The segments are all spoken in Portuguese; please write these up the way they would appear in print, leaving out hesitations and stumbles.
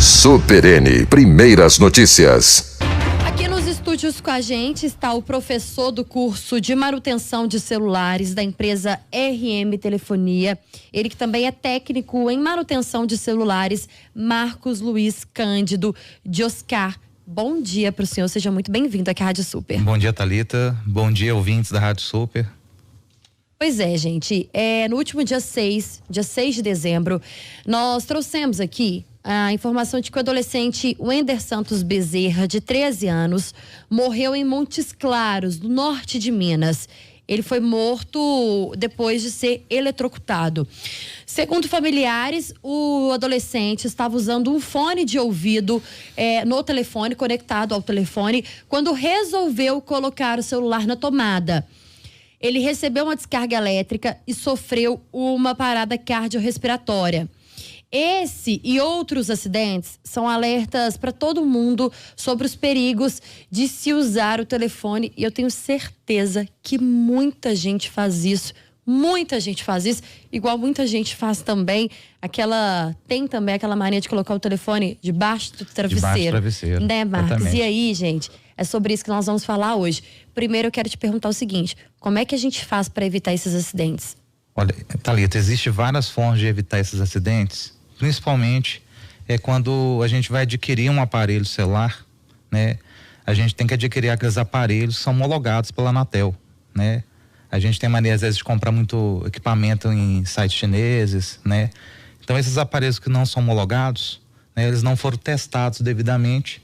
Super N, primeiras notícias. Aqui nos estúdios com a gente está o professor do curso de manutenção de celulares da empresa RM Telefonia. Ele que também é técnico em manutenção de celulares, Marcos Luiz Cândido de Oscar. Bom dia para o senhor, seja muito bem-vindo aqui à Rádio Super. Bom dia, Thalita. Bom dia, ouvintes da Rádio Super. Pois é, gente, no último dia 6 de dezembro, nós trouxemos aqui a informação de que o adolescente Wender Santos Bezerra, de 13 anos, morreu em Montes Claros, no norte de Minas. Ele foi morto depois de ser eletrocutado. Segundo familiares, o adolescente estava usando um fone de ouvido no telefone, conectado ao telefone, quando resolveu colocar o celular na tomada. Ele recebeu uma descarga elétrica e sofreu uma parada cardiorrespiratória. Esse e outros acidentes são alertas para todo mundo sobre os perigos de se usar o telefone. E eu tenho certeza que muita gente faz isso. Muita gente faz isso, igual muita gente faz também tem também aquela mania de colocar o telefone debaixo do travesseiro. Debaixo do travesseiro. Né, Marcos? Exatamente. E aí, gente, é sobre isso que nós vamos falar hoje. Primeiro eu quero te perguntar o seguinte: como é que a gente faz para evitar esses acidentes? Olha, Thalita, existem várias formas de evitar esses acidentes, principalmente quando a gente vai adquirir um aparelho celular, né? A gente tem que adquirir aqueles aparelhos que são homologados pela Anatel, né? A gente tem mania, às vezes, de comprar muito equipamento em sites chineses, né? Então, esses aparelhos que não são homologados, né, eles não foram testados devidamente.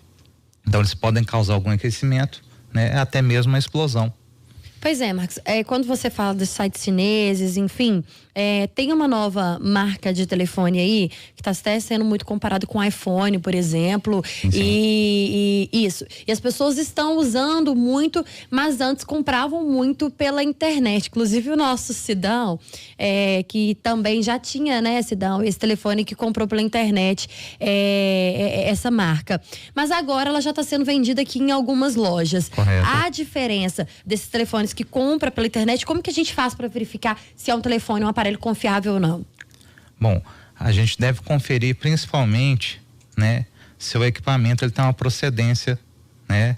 Então, eles podem causar algum aquecimento, né? Até mesmo uma explosão. Pois é, Marcos, quando você fala dos sites chineses, enfim, tem uma nova marca de telefone aí que está até sendo muito comparado com o iPhone, por exemplo. Sim. E isso. E as pessoas estão usando muito, mas antes compravam muito pela internet. Inclusive o nosso Sidão, que também já tinha, né, Sidão, esse telefone que comprou pela internet, essa marca. Mas agora ela já está sendo vendida aqui em algumas lojas. Correto. A diferença desses telefones que compra pela internet, como que a gente faz para verificar se é um telefone, um aparelho confiável ou não? Bom, a gente deve conferir principalmente, né, se o equipamento ele tem uma procedência, né,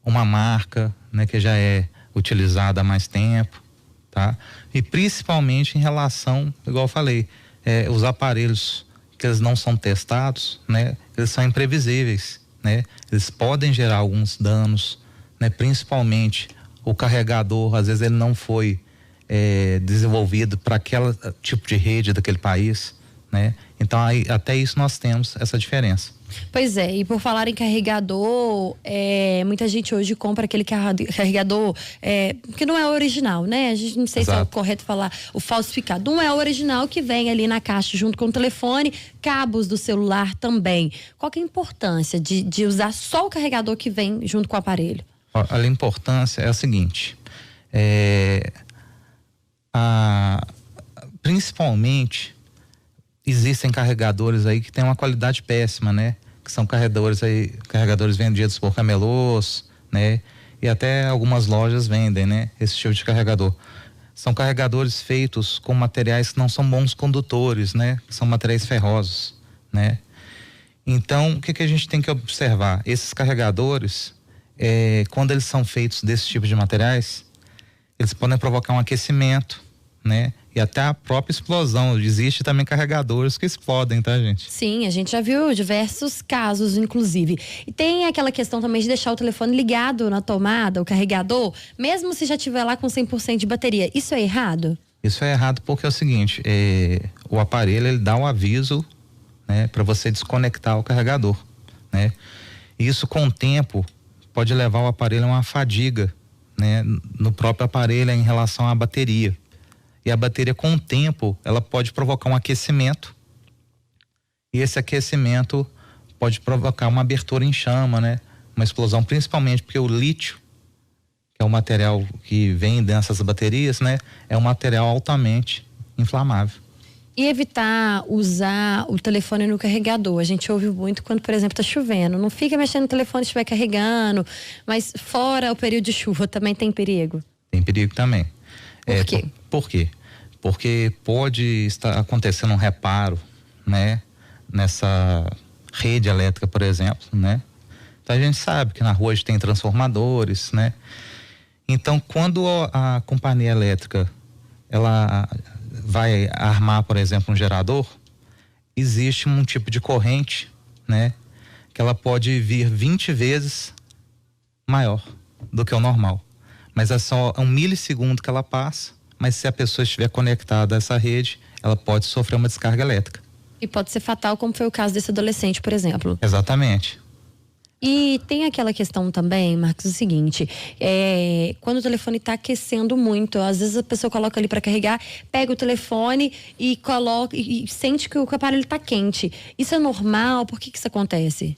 uma marca, né, que já é utilizada há mais tempo, tá? E principalmente em relação, igual eu falei, os aparelhos que eles não são testados, né, eles são imprevisíveis, né? Eles podem gerar alguns danos, né, principalmente o carregador, às vezes ele não foi desenvolvido para aquele tipo de rede daquele país, né? Então aí, até isso nós temos essa diferença. Pois é, e por falar em carregador, muita gente hoje compra aquele carregador que não é original, né? A gente não sei se é o correto falar, o falsificado. Não é o original, que vem ali na caixa junto com o telefone, cabos do celular também. Qual que é a importância de usar só o carregador que vem junto com o aparelho? A importância é a seguinte, principalmente existem carregadores aí que têm uma qualidade péssima, né? Que são carregadores vendidos por camelôs, né? E até algumas lojas vendem, né? Esse tipo de carregador. São carregadores feitos com materiais que não são bons condutores, né? São materiais ferrosos, né? Então, o que a gente tem que observar? Esses carregadores, quando eles são feitos desse tipo de materiais, eles podem provocar um aquecimento, né? E até a própria explosão. Existe também carregadores que explodem, tá, gente? Sim, a gente já viu diversos casos, inclusive. E tem aquela questão também de deixar o telefone ligado na tomada, o carregador, mesmo se já tiver lá com 100% de bateria. Isso é errado? Isso é errado porque é o seguinte, o aparelho ele dá um aviso, né, para você desconectar o carregador, né? E isso com o tempo pode levar o aparelho a uma fadiga, né, no próprio aparelho em relação à bateria. E a bateria, com o tempo, ela pode provocar um aquecimento. E esse aquecimento pode provocar uma abertura em chama, né? Uma explosão, principalmente porque o lítio, que é o material que vem dessas baterias, né? É um material altamente inflamável. E evitar usar o telefone no carregador. A gente ouve muito quando, por exemplo, tá chovendo. Não fica mexendo no telefone se estiver carregando, mas fora o período de chuva também tem perigo? Tem perigo também. Por quê? Por quê? Porque pode estar acontecendo um reparo, né? rede elétrica, por exemplo, né? Então a gente sabe que na rua a gente tem transformadores, né? Então quando a companhia elétrica ela vai armar, por exemplo, um gerador, existe um tipo de corrente, né? Que ela pode vir 20 vezes maior do que o normal. Mas é só um milissegundo que ela passa, mas se a pessoa estiver conectada a essa rede, ela pode sofrer uma descarga elétrica. E pode ser fatal, como foi o caso desse adolescente, por exemplo. Exatamente. E tem aquela questão também, Marcos, o seguinte, quando o telefone está aquecendo muito, às vezes a pessoa coloca ali para carregar, pega o telefone e coloca e sente que o aparelho está quente. Isso é normal? Por que isso acontece?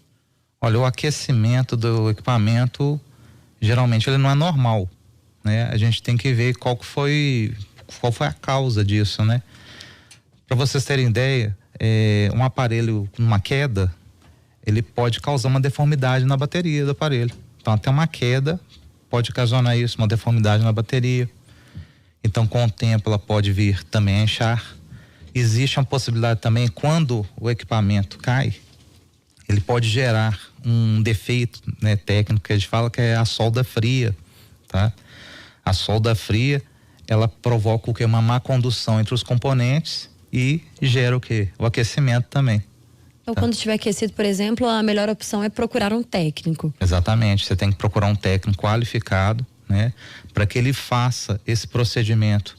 Olha, o aquecimento do equipamento, geralmente ele não é normal, né? A gente tem que ver qual foi a causa disso, né? Para vocês terem ideia, um aparelho numa queda, ele pode causar uma deformidade na bateria do aparelho. Então até uma queda pode ocasionar isso, uma deformidade na bateria. Então com o tempo ela pode vir também a inchar. Existe uma possibilidade também, quando o equipamento cai, ele pode gerar um defeito, né, técnico que a gente fala, que é a solda fria, tá? A solda fria, ela provoca o quê? Uma má condução entre os componentes e gera o quê? O aquecimento também. Então, quando estiver aquecido, por exemplo, a melhor opção é procurar um técnico. Exatamente, você tem que procurar um técnico qualificado, né, para que ele faça esse procedimento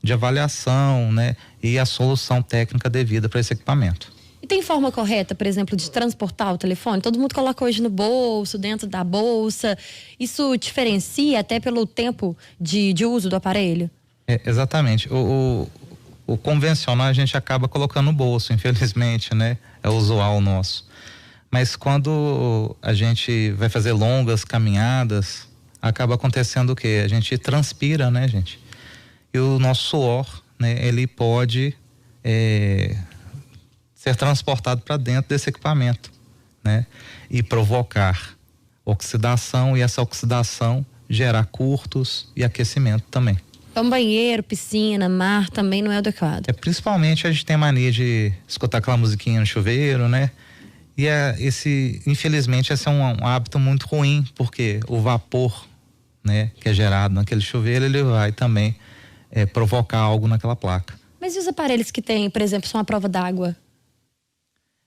de avaliação, né, e a solução técnica devida para esse equipamento. E tem forma correta, por exemplo, de transportar o telefone? Todo mundo coloca hoje no bolso, dentro da bolsa. Isso diferencia até pelo tempo de uso do aparelho? Exatamente. O convencional a gente acaba colocando no bolso, infelizmente, né? É usual nosso. Mas quando a gente vai fazer longas caminhadas, acaba acontecendo o quê? A gente transpira, né, gente? E o nosso suor, né? Ele pode ser transportado para dentro desse equipamento, né? E provocar oxidação, e essa oxidação gerar curtos e aquecimento também. Então, banheiro, piscina, mar também não é adequado. Principalmente a gente tem a mania de escutar aquela musiquinha no chuveiro, né? E infelizmente, esse é um hábito muito ruim, porque o vapor, né, que é gerado naquele chuveiro, ele vai também provocar algo naquela placa. Mas e os aparelhos que tem, por exemplo, são à prova d'água?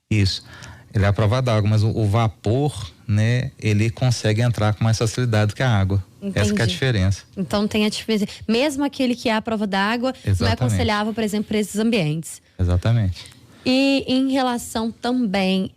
Isso. Ele é à prova d'água, mas o vapor, né, ele consegue entrar com mais facilidade do que a água. Entendi. Essa que é a diferença. Então tem a diferença. Mesmo aquele que é à prova d'água, não é aconselhável, por exemplo, para esses ambientes. Exatamente. E em relação também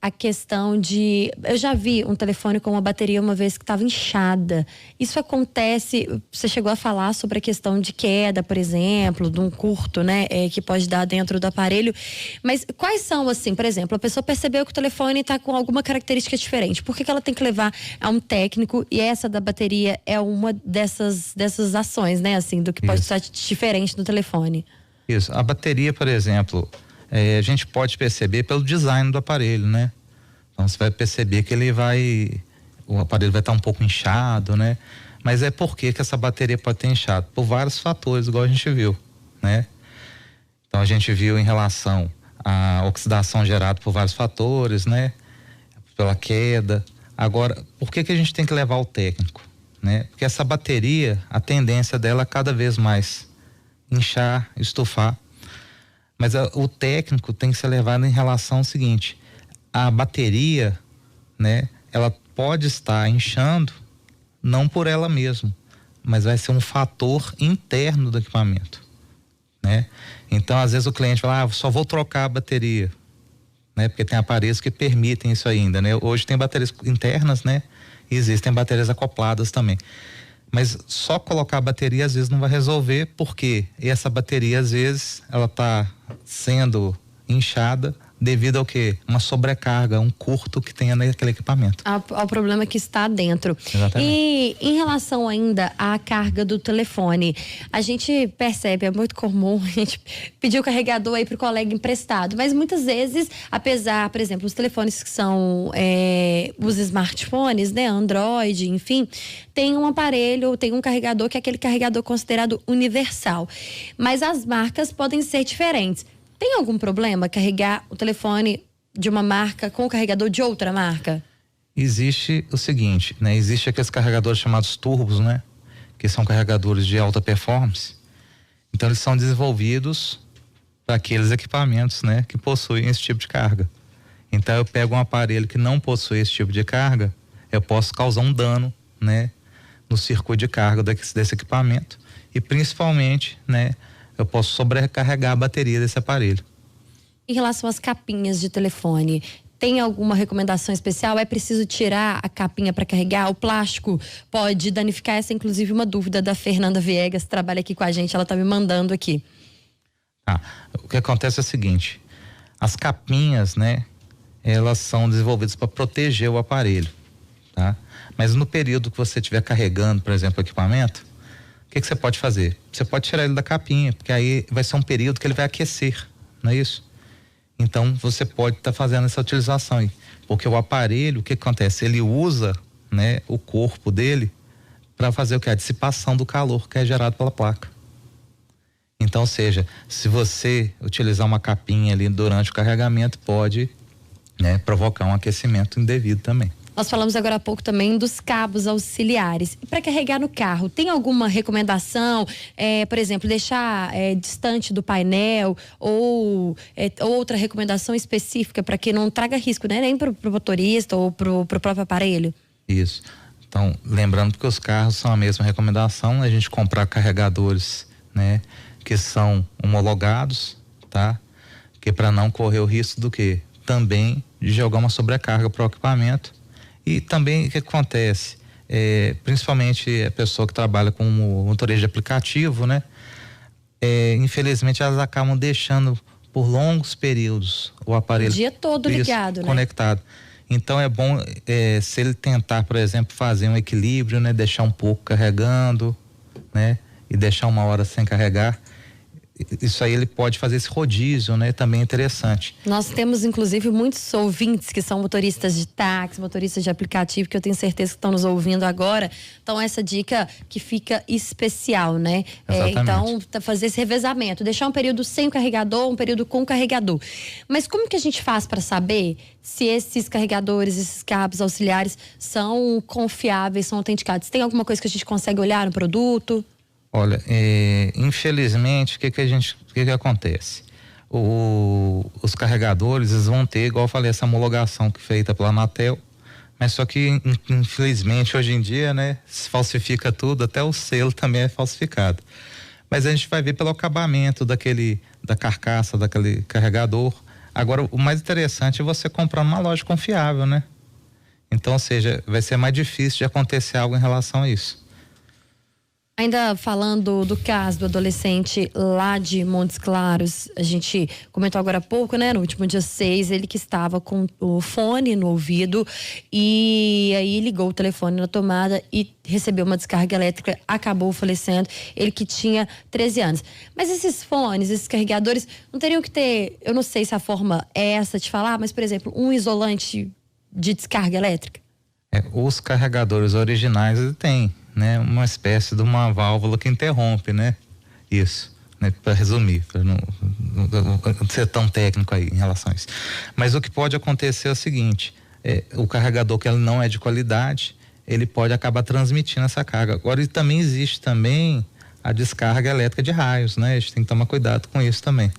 a questão de... Eu já vi um telefone com uma bateria uma vez que estava inchada. Isso acontece... Você chegou a falar sobre a questão de queda, por exemplo, de um curto, né? Que pode dar dentro do aparelho. Mas quais são, assim, por exemplo, a pessoa percebeu que o telefone está com alguma característica diferente. Por que ela tem que levar a um técnico? E essa da bateria é uma dessas ações, né? Assim, do que pode estar diferente do telefone. Isso. A bateria, por exemplo... a gente pode perceber pelo design do aparelho, né? Então você vai perceber que o aparelho vai estar um pouco inchado, né? Mas por que essa bateria pode ter inchado? Por vários fatores, igual a gente viu, né? Então a gente viu em relação à oxidação gerada por vários fatores, né? Pela queda. Agora, por que a gente tem que levar o técnico, né? Porque essa bateria, a tendência dela é cada vez mais inchar, estufar. Mas o técnico tem que ser levado em relação ao seguinte: a bateria, né, ela pode estar inchando não por ela mesma, mas vai ser um fator interno do equipamento, né? Então, às vezes o cliente fala: só vou trocar a bateria, né? Porque tem aparelhos que permitem isso ainda, né? Hoje tem baterias internas, né? E existem baterias acopladas também. Mas só colocar a bateria às vezes não vai resolver, porque essa bateria às vezes ela está sendo inchada devido ao quê? Uma sobrecarga, um curto que tenha naquele equipamento. Ao problema que está dentro. Exatamente. E em relação ainda à carga do telefone, a gente percebe, é muito comum a gente pedir o carregador aí pro colega emprestado, mas muitas vezes, apesar, por exemplo, os telefones que são os smartphones, né, Android, enfim, tem um aparelho, tem um carregador que é aquele carregador considerado universal, mas as marcas podem ser diferentes. Tem algum problema carregar o telefone de uma marca com carregador de outra marca? Existe o seguinte, né? Existe aqueles carregadores chamados turbos, né? Que são carregadores de alta performance. Então eles são desenvolvidos para aqueles equipamentos, né? Que possuem esse tipo de carga. Então eu pego um aparelho que não possui esse tipo de carga, eu posso causar um dano, né? No circuito de carga desse equipamento e principalmente, né? Eu posso sobrecarregar a bateria desse aparelho. Em relação às capinhas de telefone, tem alguma recomendação especial? É preciso tirar a capinha para carregar? O plástico pode danificar? Essa é inclusive uma dúvida da Fernanda Viegas, que trabalha aqui com a gente, ela tá me mandando aqui. O que acontece é o seguinte, as capinhas, né? Elas são desenvolvidas para proteger o aparelho, tá? Mas no período que você estiver carregando, por exemplo, o equipamento, o que você pode fazer? Você pode tirar ele da capinha, porque aí vai ser um período que ele vai aquecer, não é isso? Então você pode estar fazendo essa utilização aí, porque o aparelho, o que acontece? Ele usa, né, o corpo dele para fazer o que? A dissipação do calor que é gerado pela placa. Então, ou seja, se você utilizar uma capinha ali durante o carregamento, pode, né, provocar um aquecimento indevido também. Nós falamos agora há pouco também dos cabos auxiliares. E para carregar no carro, tem alguma recomendação? Por exemplo, deixar distante do painel ou outra recomendação específica para que não traga risco, né? Nem para o motorista ou para o próprio aparelho? Isso. Então, lembrando que os carros são a mesma recomendação, a gente comprar carregadores, né, que são homologados, tá? Que para não correr o risco do quê? Também de jogar uma sobrecarga para o equipamento. E também o que acontece, principalmente a pessoa que trabalha com motorista de aplicativo, né? Infelizmente elas acabam deixando por longos períodos o aparelho. O dia todo ligado, né? Conectado. Então é bom se ele tentar, por exemplo, fazer um equilíbrio, né? Deixar um pouco carregando, né? E deixar uma hora sem carregar. Isso aí ele pode fazer esse rodízio, né? Também é interessante. Nós temos inclusive muitos ouvintes que são motoristas de táxi, motoristas de aplicativo, que eu tenho certeza que estão nos ouvindo agora. Então essa dica que fica especial, né? Então fazer esse revezamento, deixar um período sem carregador, um período com carregador. Mas como que a gente faz para saber se esses carregadores, esses cabos auxiliares são confiáveis, são autenticados? Tem alguma coisa que a gente consegue olhar no produto? Olha, infelizmente, o que acontece? Os carregadores, eles vão ter, igual eu falei, essa homologação que é feita pela Anatel, mas só que, infelizmente, hoje em dia, né, se falsifica tudo, até o selo também é falsificado. Mas a gente vai ver pelo acabamento da carcaça daquele carregador. Agora, o mais interessante é você comprar numa loja confiável, né? Então, ou seja, vai ser mais difícil de acontecer algo em relação a isso. Ainda falando do caso do adolescente lá de Montes Claros, a gente comentou agora há pouco, né? No último dia 6, ele que estava com o fone no ouvido e aí ligou o telefone na tomada e recebeu uma descarga elétrica, acabou falecendo, ele que tinha 13 anos. Mas esses fones, esses carregadores, não teriam que ter, eu não sei se a forma é essa de falar, mas por exemplo, um isolante de descarga elétrica? Os carregadores originais, ele tem, né, uma espécie de uma válvula que interrompe, né? Isso, né? Para resumir, para não ser tão técnico aí em relação a isso. Mas o que pode acontecer é o seguinte: o carregador que ele não é de qualidade, ele pode acabar transmitindo essa carga. Agora, também existe também a descarga elétrica de raios, né? A gente tem que tomar cuidado com isso também.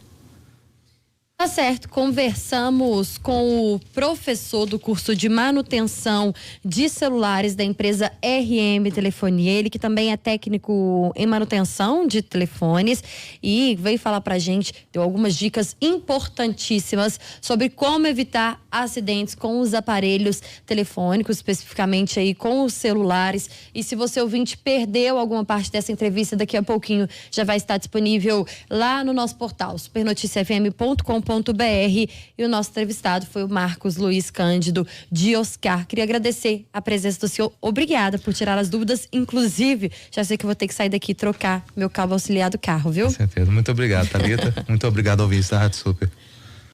Tá certo, conversamos com o professor do curso de manutenção de celulares da empresa RM Telefonia, ele que também é técnico em manutenção de telefones e veio falar pra gente, deu algumas dicas importantíssimas sobre como evitar acidentes com os aparelhos telefônicos, especificamente aí com os celulares. E se você ouvinte perdeu alguma parte dessa entrevista, daqui a pouquinho já vai estar disponível lá no nosso portal supernoticiafm.com.br. E o nosso entrevistado foi o Marcos Luiz Cândido de Oscar. Queria agradecer a presença do senhor. Obrigada por tirar as dúvidas. Inclusive, já sei que eu vou ter que sair daqui e trocar meu cabo auxiliar do carro, viu? Com certeza. Muito obrigado, Thalita. Muito obrigado, ouvintes da Rádio Super.